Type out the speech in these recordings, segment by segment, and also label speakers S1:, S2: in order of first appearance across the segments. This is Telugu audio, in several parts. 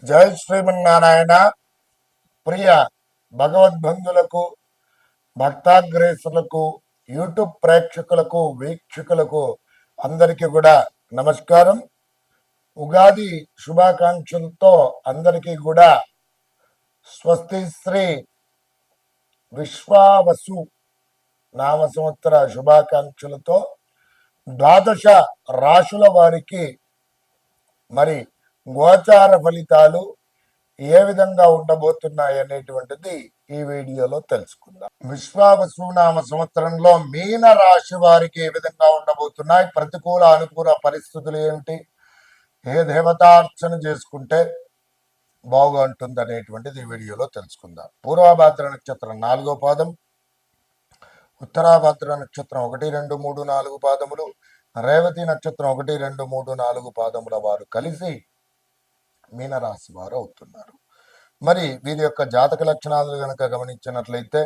S1: జై శ్రీమన్నారాయణ. ప్రియ భగవద్బంధులకు, భక్తాగ్రేసులకు, యూట్యూబ్ ప్రేక్షకులకు, వీక్షకులకు అందరికీ కూడా నమస్కారం. ఉగాది శుభాకాంక్షలతో అందరికీ కూడా స్వస్తి శ్రీ విశ్వావసు నామ సంవత్సర శుభాకాంక్షలతో ద్వాదశ రాశుల వారికి మరి గోచార ఫలితాలు ఏ విధంగా ఉండబోతున్నాయి అనేటువంటిది ఈ వీడియోలో తెలుసుకుందాం. విశ్వావసునామ సంవత్సరంలో మీన రాశి వారికి ఏ విధంగా ఉండబోతున్నాయి, ప్రతికూల అనుకూల పరిస్థితులు ఏమిటి, ఏ దేవతార్చన చేసుకుంటే బాగుంటుంది అనేటువంటిది ఈ వీడియోలో తెలుసుకుందాం. పూర్వభాద్ర నక్షత్రం 4వ పాదం, ఉత్తరాభాద్ర నక్షత్రం 1, 2, 3, 4 పాదములు, రేవతి నక్షత్రం 1, 2, 3, 4 పాదముల వారు కలిసి మీనరాశి వారు అవుతున్నారు. మరి వీరి యొక్క జాతక లక్షణాలు కనుక గమనించినట్లయితే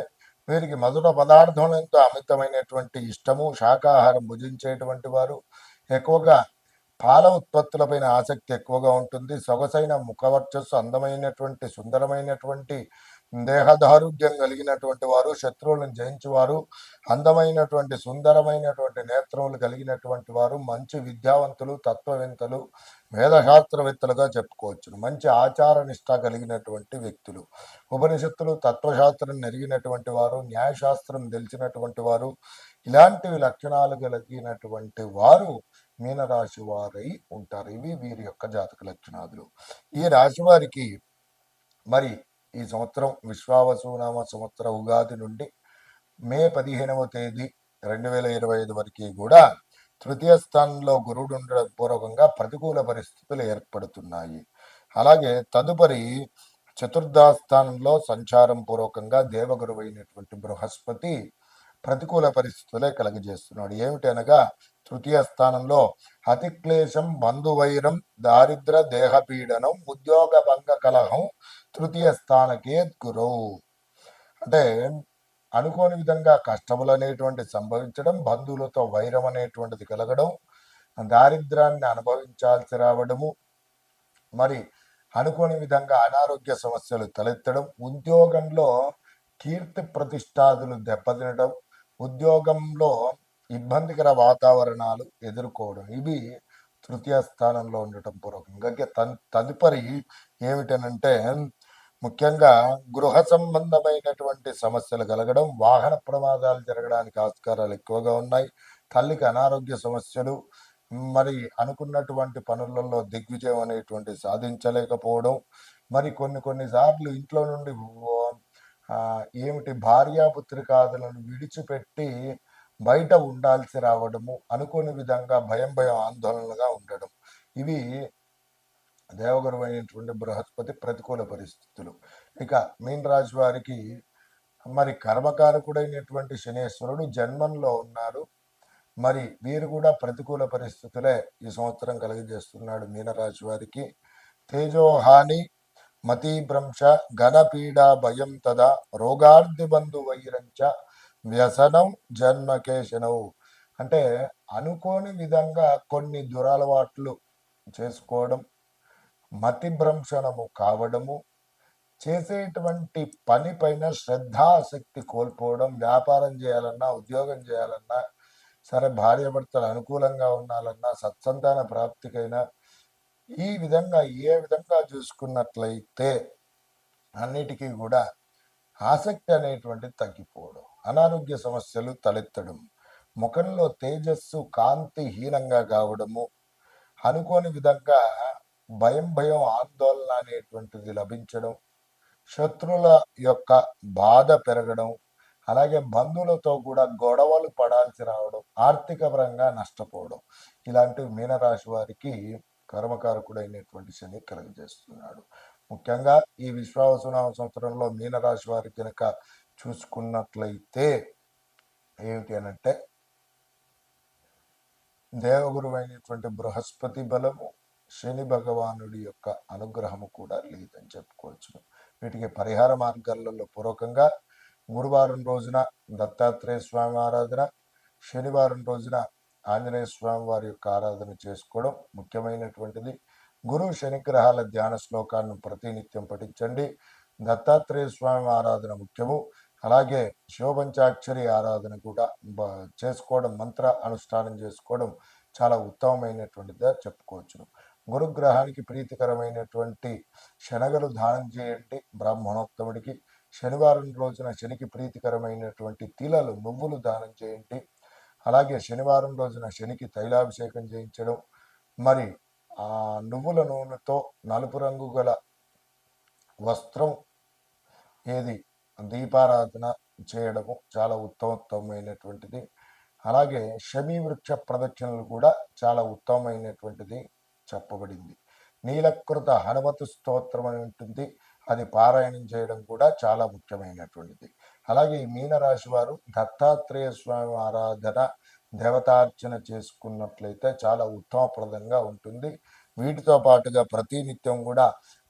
S1: వీరికి మధుర పదార్థాలతో అమితమైనటువంటి ఇష్టము, శాకాహారం భుజించేటువంటి వారు, ఎక్కువగా పాల ఉత్పత్తులపైన ఆసక్తి ఎక్కువగా ఉంటుంది. సొగసైన ముఖవర్చస్సు, అందమైనటువంటి సుందరమైనటువంటి దేహదారుఢ్యం కలిగినటువంటి వారు, శత్రువులను జయించేవారు, అందమైనటువంటి సుందరమైనటువంటి నేత్రములు కలిగినటువంటి వారు, మంచి విద్యావంతులు, తత్వవేత్తలు, వేదశాస్త్రవేత్తలుగా చెప్పుకోవచ్చు. మంచి ఆచార నిష్ట కలిగినటువంటి వ్యక్తులు, ఉపనిషత్తులు, తత్వశాస్త్రం నెరిగినటువంటి వారు, న్యాయశాస్త్రం తెలిసినటువంటి వారు, ఇలాంటివి లక్షణాలు కలిగినటువంటి వారు మీనరాశి వారై ఉంటారు. ఇవి వీరి యొక్క జాతక లక్షణాలు. ఈ రాశి వారికి మరి ఈ సంవత్సరం విశ్వావసునామ సంవత్సర ఉగాది నుండి మే 15వ తేదీ 2025 వరకు కూడా తృతీయ స్థానంలో గురుడు ఉండడం పూర్వకంగా ప్రతికూల పరిస్థితులు ఏర్పడుతున్నాయి. అలాగే తదుపరి చతుర్థ స్థానంలో సంచారం పూర్వకంగా దేవగురువు అయినటువంటి బృహస్పతి ప్రతికూల పరిస్థితులే కలగజేస్తున్నాడు. ఏమిటనగా తృతీయ స్థానంలో అతిక్లేశం, బంధువైరం, దారిద్ర, దేహపీడనం, ఉద్యోగ భంగ కలహం తృతీయ స్థానకే గురువు. అంటే అనుకోని విధంగా కష్టములు అనేటువంటి సంభవించడం, బంధువులతో వైరం అనేటువంటిది కలగడం, దారిద్రాన్ని అనుభవించాల్సి రావడము, మరి అనుకోని విధంగా అనారోగ్య సమస్యలు తలెత్తడం, ఉద్యోగంలో కీర్తి ప్రతిష్టాదులు దెబ్బతినడం, ఉద్యోగంలో ఇబ్బందికర వాతావరణాలు ఎదుర్కోవడం, ఇవి తృతీయ స్థానంలో ఉండటం పూర్వకంగా. తదుపరి ఏమిటనంటే ముఖ్యంగా గృహ సంబంధమైనటువంటి సమస్యలు కలగడం, వాహన ప్రమాదాలు జరగడానికి ఆస్కారాలు ఎక్కువగా ఉన్నాయి, తల్లికి అనారోగ్య సమస్యలు, మరి అనుకున్నటువంటి పనులలో దిగ్విజయం అనేటువంటి సాధించలేకపోవడం, మరి కొన్నిసార్లు ఇంట్లో నుండి ఏమిటి భార్యాపుత్రికాదులను విడిచిపెట్టి బయట ఉండాల్సి రావడము, అనుకోని విధంగా భయం ఆందోళనగా ఉండడం, ఇవి దేవగురువు అయినటువంటి బృహస్పతి ప్రతికూల పరిస్థితులు. ఇక మీన రాశి వారికి మరి కర్మకారకుడైనటువంటి శనేశ్వరుడు జన్మంలో ఉన్నారు. మరి వీరు కూడా ప్రతికూల పరిస్థితులే ఈ సంవత్సరం కలిగజేస్తున్నాడు మీనరాశి వారికి. తేజోహాని, మతీభ్రంశ, ఘనపీడా భయం తదా, రోగార్ధి బంధు వైరంచ, వ్యసనం జన్మకేశనవు. అంటే అనుకోని విధంగా కొన్ని దురలవాట్లు చేసుకోవడం, మతిభ్రంశనము కావడము, చేసేటువంటి పని పైన శ్రద్ధాశక్తి కోల్పోవడం, వ్యాపారం చేయాలన్నా, ఉద్యోగం చేయాలన్నా సరే, భార్యాభర్తలు అనుకూలంగా ఉండాలన్నా, సత్సంతాన ప్రాప్తికైనా ఈ విధంగా ఏ విధంగా చూసుకున్నట్లయితే అన్నిటికీ కూడా ఆసక్తి అనేటువంటిది తగ్గిపోవడం, అనారోగ్య సమస్యలు తలెత్తడం, ముఖంలో తేజస్సు కాంతి హీనంగా కావడము, అనుకోని విధంగా భయం ఆందోళన అనేటువంటిది లభించడం, శత్రువుల యొక్క బాధ పెరగడం, అలాగే బంధువులతో కూడా గొడవలు పడాల్సి రావడం, ఆర్థిక పరంగా నష్టపోవడం, ఇలాంటివి మీనరాశి వారికి కర్మకారకుడైనటువంటి శని కలుగజేస్తున్నాడు. ముఖ్యంగా ఈ విశ్వావసునామ సంవత్సరంలో మీనరాశి వారి కనుక చూసుకున్నట్లయితే ఏమిటి అనంటే దేవగురువు అయినటువంటి బృహస్పతి బలము, శని భగవానుడి యొక్క అనుగ్రహము కూడా లేదని చెప్పుకోవచ్చు. వీటికి పరిహార మార్గాలలో పూర్వకంగా గురువారం రోజున దత్తాత్రేయ స్వామి ఆరాధన, శనివారం రోజున ఆంజనేయ స్వామి వారి యొక్క ఆరాధన చేసుకోవడం ముఖ్యమైనటువంటిది. గురు శనిగ్రహాల ధ్యాన శ్లోకాలను ప్రతినిత్యం పఠించండి. దత్తాత్రేయ స్వామి ఆరాధన ముఖ్యము. అలాగే శివపంచాక్షరి ఆరాధన కూడా చేసుకోవడం, మంత్ర అనుష్ఠానం చేసుకోవడం చాలా ఉత్తమమైనటువంటిదిగా చెప్పుకోవచ్చును. గురుగ్రహానికి ప్రీతికరమైనటువంటి శనగలు దానం చేయండి బ్రాహ్మణోత్తముడికి. శనివారం రోజున శనికి ప్రీతికరమైనటువంటి తిలలు, నువ్వులు దానం చేయండి. అలాగే శనివారం రోజున శనికి తైలాభిషేకం చేయించడం, మరి ఆ నువ్వుల నూనెతో నలుపు రంగు గల వస్త్రం ఏది దీపారాధన చేయడము చాలా ఉత్తమమైనటువంటిది. అలాగే శమీ వృక్ష ప్రదక్షిణలు కూడా చాలా ఉత్తమమైనటువంటిది చెప్పబడింది. నీలకృత హనుమతు స్తోత్రం అని ఉంటుంది, అది పారాయణం చేయడం కూడా చాలా ముఖ్యమైనటువంటిది. అలాగే ఈ మీనరాశి వారు దత్తాత్రేయ స్వామి ఆరాధన, దేవతార్చన చేసుకున్నట్లయితే చాలా ఉత్తమప్రదంగా ఉంటుంది. వీటితో పాటుగా ప్రతినిత్యం కూడా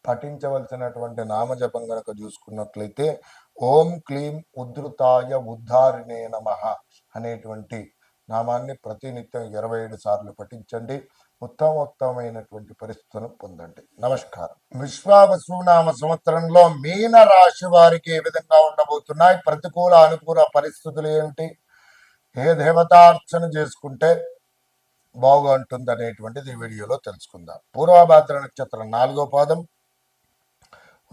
S1: పఠించవలసినటువంటి నామజపం గనక చూసుకున్నట్లయితే ఓం క్లీం ఉద్ధృతాయ ఉద్ధారిణే నమః అనేటువంటి నామాన్ని ప్రతినిత్యం 27 సార్లు పఠించండి. ఉత్తమమైనటువంటి పరిస్థితులను పొందండి. నమస్కారం. విశ్వావసునామ సంవత్సరంలో మీన రాశి వారికి ఏ విధంగా ఉండబోతున్నాయి, ప్రతికూల అనుకూల పరిస్థితులు ఏమిటి, ఏ దేవతార్చన చేసుకుంటే బాగుంటుంది అనేటువంటిది ఈ వీడియోలో తెలుసుకుందాం. పూర్వభాద్ర నక్షత్రం 4వ పాదం,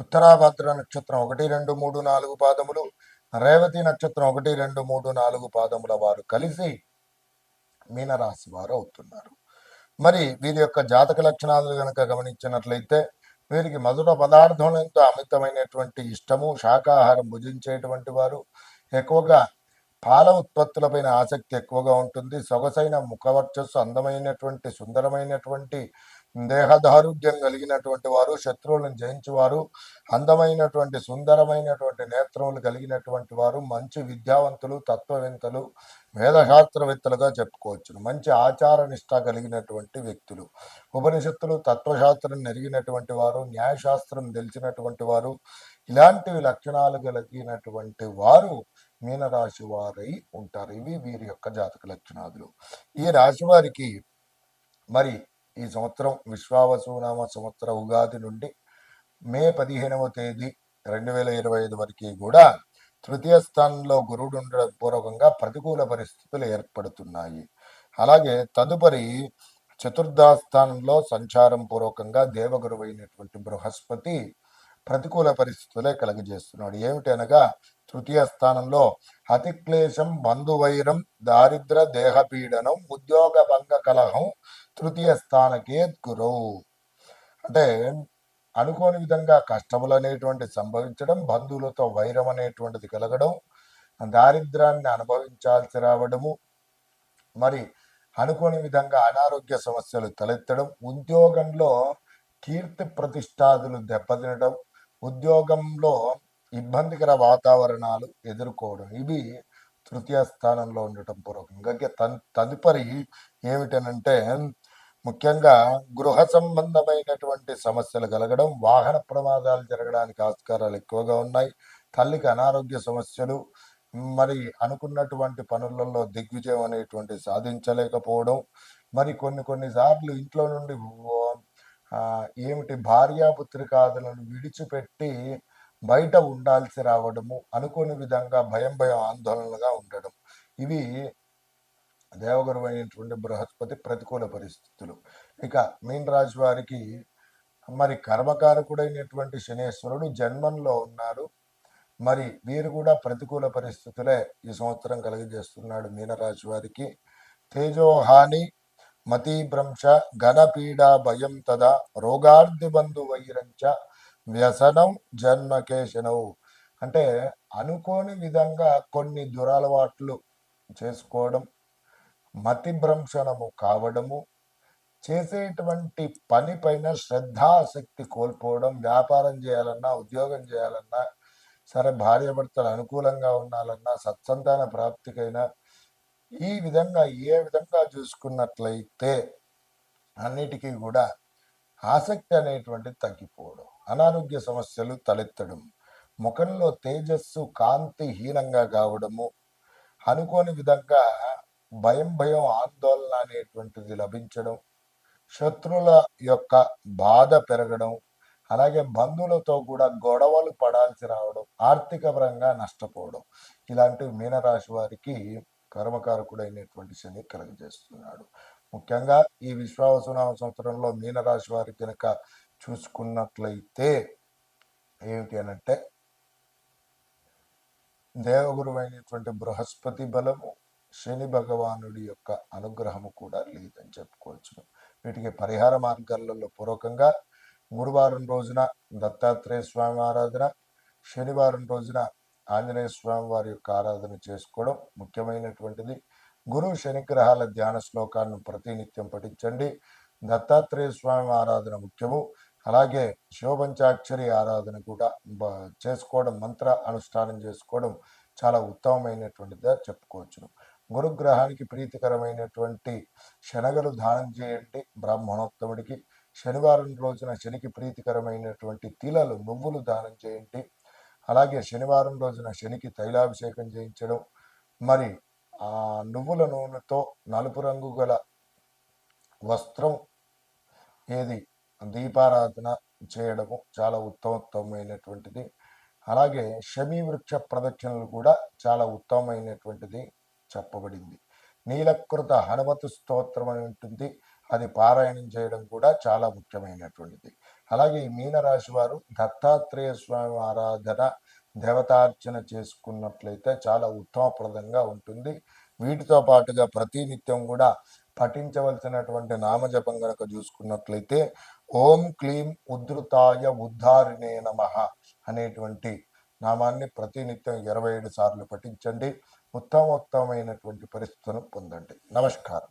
S1: ఉత్తరాభద్ర నక్షత్రం 1, 2, 3, 4 పాదములు, రేవతి నక్షత్రం 1, 2, 3, 4 పాదముల వారు కలిసి మీనరాశి వారు అవుతున్నారు. మరి వీరి యొక్క జాతక లక్షణాలు కనుక గమనించినట్లయితే వీరికి మధుర పదార్థాలతో అమితమైనటువంటి ఇష్టము, శాకాహారం భుజించేటువంటి వారు, ఎక్కువగా పాల ఉత్పత్తులపైన ఆసక్తి ఎక్కువగా ఉంటుంది. సొగసైన ముఖవర్చస్సు, అందమైనటువంటి సుందరమైనటువంటి దేహదారుఢ్యం కలిగినటువంటి వారు, శత్రువులను జయించువారు, అందమైనటువంటి సుందరమైనటువంటి నేత్రములు కలిగినటువంటి వారు, మంచి విద్యావంతులు, తత్వవేత్తలు, వేదశాస్త్రవేత్తలుగా చెప్పుకోవచ్చును. మంచి ఆచార నిష్ట కలిగినటువంటి వ్యక్తులు, ఉపనిషత్తులు, తత్వశాస్త్రం నెరిగినటువంటి వారు, న్యాయశాస్త్రం తెలిసినటువంటి వారు, ఇలాంటివి లక్షణాలు కలిగినటువంటి వారు మీనరాశి వారై ఉంటారు. ఇవి వీరి యొక్క జాతక లక్షణాలు. ఈ రాశి వారికి మరి ఈ సంవత్సరం విశ్వావసునామ సంవత్సర ఉగాది నుండి మే 15వ తేదీ 2025 వరకు కూడా తృతీయ స్థానంలో గురుడు ఉండడం పూర్వకంగా ప్రతికూల పరిస్థితులు ఏర్పడుతున్నాయి. అలాగే తదుపరి చతుర్థ స్థానంలో సంచారం పూర్వకంగా దేవగురువు అయినటువంటి బృహస్పతి ప్రతికూల పరిస్థితులే కలుగజేస్తున్నాడు. ఏమిటి అనగా తృతీయ స్థానంలో అతిక్లేశం, బంధువైరం, దారిద్ర, దేహపీడనం, ఉద్యోగ భంగ కలహం తృతీయ స్థానకే గురు. అంటే అనుకోని విధంగా కష్టములు అనేటువంటి సంభవించడం, బంధువులతో వైరం అనేటువంటిది కలగడం, దారిద్రాన్ని అనుభవించాల్సి రావడము, మరి అనుకోని విధంగా అనారోగ్య సమస్యలు తలెత్తడం, ఉద్యోగంలో కీర్తి ప్రతిష్టాదులు దెబ్బతినడం, ఉద్యోగంలో ఇబ్బందికర వాతావరణాలు ఎదుర్కోవడం, ఇవి తృతీయ స్థానంలో ఉండటం పూర్వకంగా. తదుపరి ఏమిటనంటే ముఖ్యంగా గృహ సంబంధమైనటువంటి సమస్యలు కలగడం, వాహన ప్రమాదాలు జరగడానికి ఆస్కారాలు ఎక్కువగా ఉన్నాయి, తల్లికి అనారోగ్య సమస్యలు, మరి అనుకున్నటువంటి పనులలో దిగ్విజయం అనేటువంటి సాధించలేకపోవడం, మరి కొన్నిసార్లు ఇంట్లో నుండి ఏమిటి భార్యాపుత్రికాదులను విడిచిపెట్టి బయట ఉండాల్సి రావడము, అనుకోని విధంగా భయం ఆందోళనగా ఉండడం, ఇవి దేవగురు అయినటువంటి బృహస్పతి ప్రతికూల పరిస్థితులు. ఇక మీన రాశి వారికి మరి కర్మకారకుడైనటువంటి శనేశ్వరుడు జన్మంలో ఉన్నారు. మరి వీరు కూడా ప్రతికూల పరిస్థితులే ఈ సంవత్సరం కలిగజేస్తున్నాడు మీనరాశి వారికి. తేజోహాని, మతీభ్రంశ, ఘనపీడ, భయం తదా, రోగార్ధి బంధు వైరంచ, వ్యసనం జన్మకేశనవు. అంటే అనుకోని విధంగా కొన్ని దురలవాట్లు చేసుకోవడం, మతిభ్రంశనము కావడము, చేసేటువంటి పని పైన శ్రద్ధాశక్తి కోల్పోవడం, వ్యాపారం చేయాలన్నా, ఉద్యోగం చేయాలన్నా సరే, భార్యాభర్తలు అనుకూలంగా ఉండాలన్నా, సత్సంతాన ప్రాప్తికైనా, ఈ విధంగా ఏ విధంగా చూసుకున్నట్లయితే అన్నిటికీ కూడా ఆసక్తి అనేటువంటిది తగ్గిపోవడం, అనారోగ్య సమస్యలు తలెత్తడం, ముఖంలో తేజస్సు కాంతి హీనంగా కావడము, అనుకోని విధంగా భయం ఆందోళన అనేటువంటిది లభించడం, శత్రుల యొక్క బాధ పెరగడం, అలాగే బంధువులతో కూడా గొడవలు పడాల్సి రావడం, ఆర్థిక పరంగా నష్టపోవడం, ఇలాంటివి మీనరాశి వారికి కర్మకారకుడైనటువంటి శని కలుగజేస్తున్నాడు. ముఖ్యంగా ఈ విశ్వావసునామ సంవత్సరంలో మీనరాశి వారికి కనుక చూసుకున్నట్లయితే ఏమిటి అనంటే, దేవగురువైనటువంటి బృహస్పతి బలము, శని భగవానుడి యొక్క అనుగ్రహము కూడా లేదని చెప్పుకోవచ్చును. వీటికి పరిహార మార్గాలలో పూర్వకంగా గురువారం రోజున దత్తాత్రేయ స్వామి ఆరాధన, శనివారం రోజున ఆంజనేయ స్వామి వారి యొక్క ఆరాధన చేసుకోవడం ముఖ్యమైనటువంటిది. గురు శనిగ్రహాల ధ్యాన శ్లోకాలను ప్రతినిత్యం పఠించండి. దత్తాత్రేయ స్వామి ఆరాధన ముఖ్యము. అలాగే శివపంచాక్షరి ఆరాధన కూడా చేసుకోవడం, మంత్ర అనుష్ఠానం చేసుకోవడం చాలా ఉత్తమమైనటువంటిదిగా చెప్పుకోవచ్చును. గురుగ్రహానికి ప్రీతికరమైనటువంటి శనగలు దానం చేయండి బ్రాహ్మణోత్తముడికి. శనివారం రోజున శనికి ప్రీతికరమైనటువంటి తిలలు, నువ్వులు దానం చేయండి. అలాగే శనివారం రోజున శనికి తైలాభిషేకం చేయించడం, మరి ఆ నువ్వుల నూనెతో నలుపు రంగు గల వస్త్రం ఏది దీపారాధన చేయడము చాలా ఉత్తమమైనటువంటిది. అలాగే శమీ వృక్ష ప్రదక్షిణలు కూడా చాలా ఉత్తమమైనటువంటిది చెప్పబడింది. నీలకృత హనుమతు స్తోత్రం అని ఉంటుంది, అది పారాయణం చేయడం కూడా చాలా ముఖ్యమైనటువంటిది. అలాగే ఈ మీనరాశి వారు దత్తాత్రేయ స్వామి ఆరాధన, దేవతార్చన చేసుకున్నట్లయితే చాలా ఉత్తమప్రదంగా ఉంటుంది. వీటితో పాటుగా ప్రతినిత్యం కూడా పఠించవలసినటువంటి నామజపం గనక చూసుకున్నట్లయితే ఓం క్లీం ఉద్ధృతాయ ఉద్ధారిణే నమః అనేటువంటి నామాన్ని ప్రతినిత్యం 27 సార్లు పఠించండి. ఉత్తమోత్తమైనటువంటి పరిస్థితులను పొందండి. నమస్కారం.